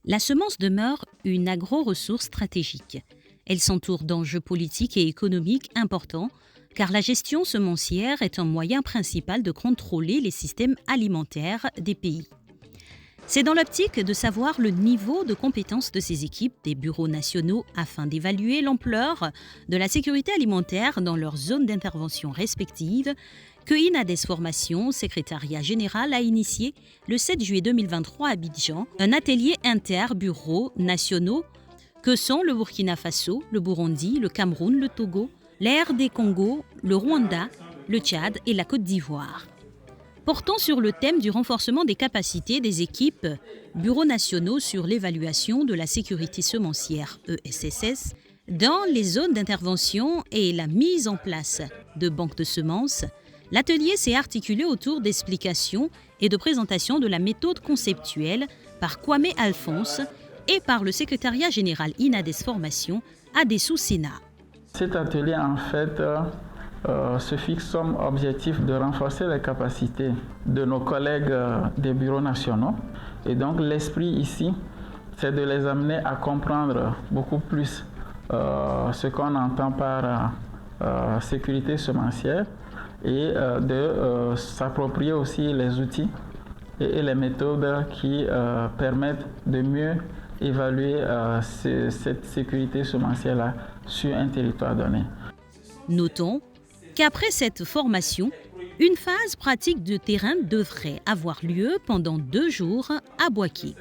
La semence demeure une agro-ressource stratégique. Elle s'entoure d'enjeux politiques et économiques importants, car la gestion semencière est un moyen principal de contrôler les systèmes alimentaires des pays. C'est dans l'optique de savoir le niveau de compétence de ces équipes des bureaux nationaux afin d'évaluer l'ampleur de la sécurité alimentaire dans leurs zones d'intervention respectives que INADES Formation, secrétariat général, a initié le 7 juillet 2023 à Abidjan un atelier inter-bureaux nationaux que sont le Burkina Faso, le Burundi, le Cameroun, le Togo, l'RD Congo, le Rwanda, le Tchad et la Côte d'Ivoire. Portant sur le thème du renforcement des capacités des équipes bureaux nationaux sur l'évaluation de la sécurité semencière ESSS dans les zones d'intervention et la mise en place de banques de semences, l'atelier s'est articulé autour d'explications et de présentation de la méthode conceptuelle par Kwame Alphonse et par le secrétariat général INADES Formation, Adessou Sena. Cet atelier, en fait, se fixe comme objectif de renforcer les capacités de nos collègues des bureaux nationaux. Et donc, l'esprit ici, c'est de les amener à comprendre beaucoup plus ce qu'on entend par sécurité semencière et de s'approprier aussi les outils et les méthodes qui permettent de mieux évaluer cette sécurité semencière-là sur un territoire donné. Notons qu'après cette formation, une phase pratique de terrain devrait avoir lieu pendant 2 jours à Boaké.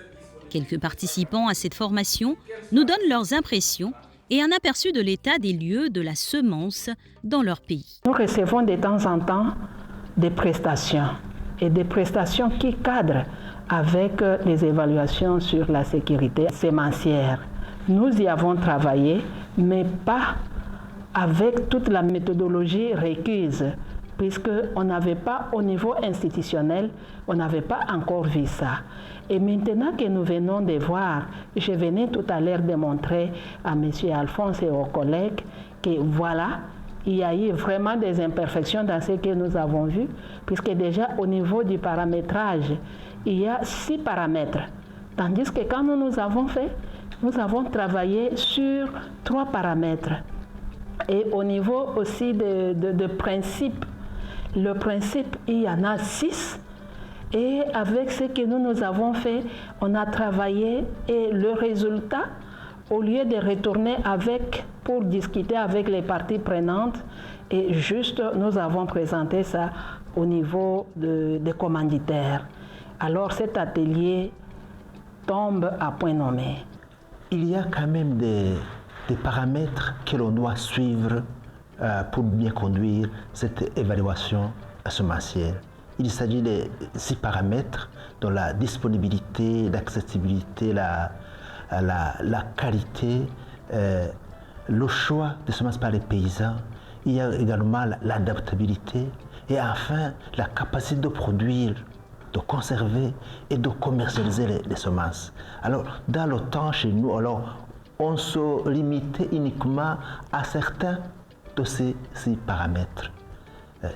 Quelques participants à cette formation nous donnent leurs impressions et un aperçu de l'état des lieux de la semence dans leur pays. Nous recevons de temps en temps des prestations et des prestations qui cadrent avec les évaluations sur la sécurité sémencière. Nous y avons travaillé, mais pas avec toute la méthodologie requise, puisqu'on n'avait pas au niveau institutionnel, on n'avait pas encore vu ça. Et maintenant que nous venons de voir, je venais tout à l'heure de montrer à M. Alphonse et aux collègues que voilà, il y a eu vraiment des imperfections dans ce que nous avons vu, puisque déjà au niveau du paramétrage, il y a 6 paramètres. Tandis que quand nous avons fait, nous avons travaillé sur 3 paramètres. Et au niveau aussi de principe, le principe, il y en a 6. Et avec ce que nous avons fait, on a travaillé et le résultat, au lieu de retourner pour discuter avec les parties prenantes, et juste nous avons présenté ça au niveau des commanditaires. Alors cet atelier tombe à point nommé. Il y a quand même des paramètres que l'on doit suivre pour bien conduire cette évaluation semencière. Il s'agit de 6 paramètres, dont la disponibilité, l'accessibilité, la qualité, le choix de semences par les paysans. Il y a également l'adaptabilité et enfin la capacité de produire, de conserver et de commercialiser les semences. Alors, dans le temps, chez nous, on se limitait uniquement à certains de ces 6 paramètres,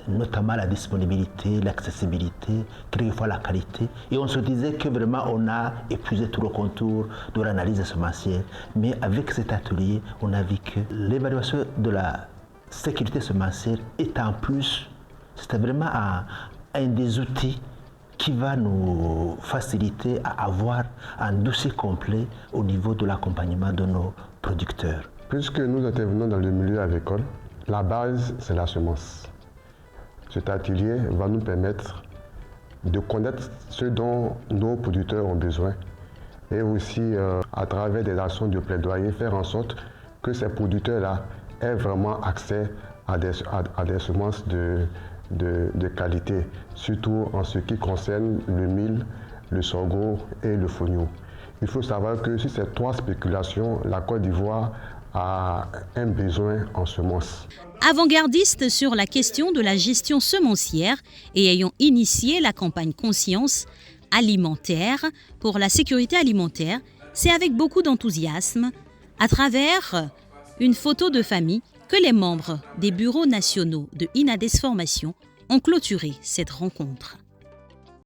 notamment la disponibilité, l'accessibilité, quelquefois la qualité. Et on se disait que vraiment on a épuisé tout le contour de l'analyse semencière. Mais avec cet atelier, on a vu que l'évaluation de la sécurité semencière est en plus, c'était vraiment un des outils qui va nous faciliter à avoir un dossier complet au niveau de l'accompagnement de nos producteurs. Puisque nous intervenons dans le milieu agricole, la base, c'est la semence. Cet atelier va nous permettre de connaître ce dont nos producteurs ont besoin et aussi, à travers des actions de plaidoyer, faire en sorte que ces producteurs-là aient vraiment accès à des semences de qualité, surtout en ce qui concerne le mil, le sorgho et le fonio. Il faut savoir que sur ces 3 spéculations, la Côte d'Ivoire a un besoin en semences. Avant-gardiste sur la question de la gestion semencière et ayant initié la campagne Conscience alimentaire pour la sécurité alimentaire, c'est avec beaucoup d'enthousiasme, à travers une photo de famille, que les membres des bureaux nationaux de INADES Formation ont clôturé cette rencontre.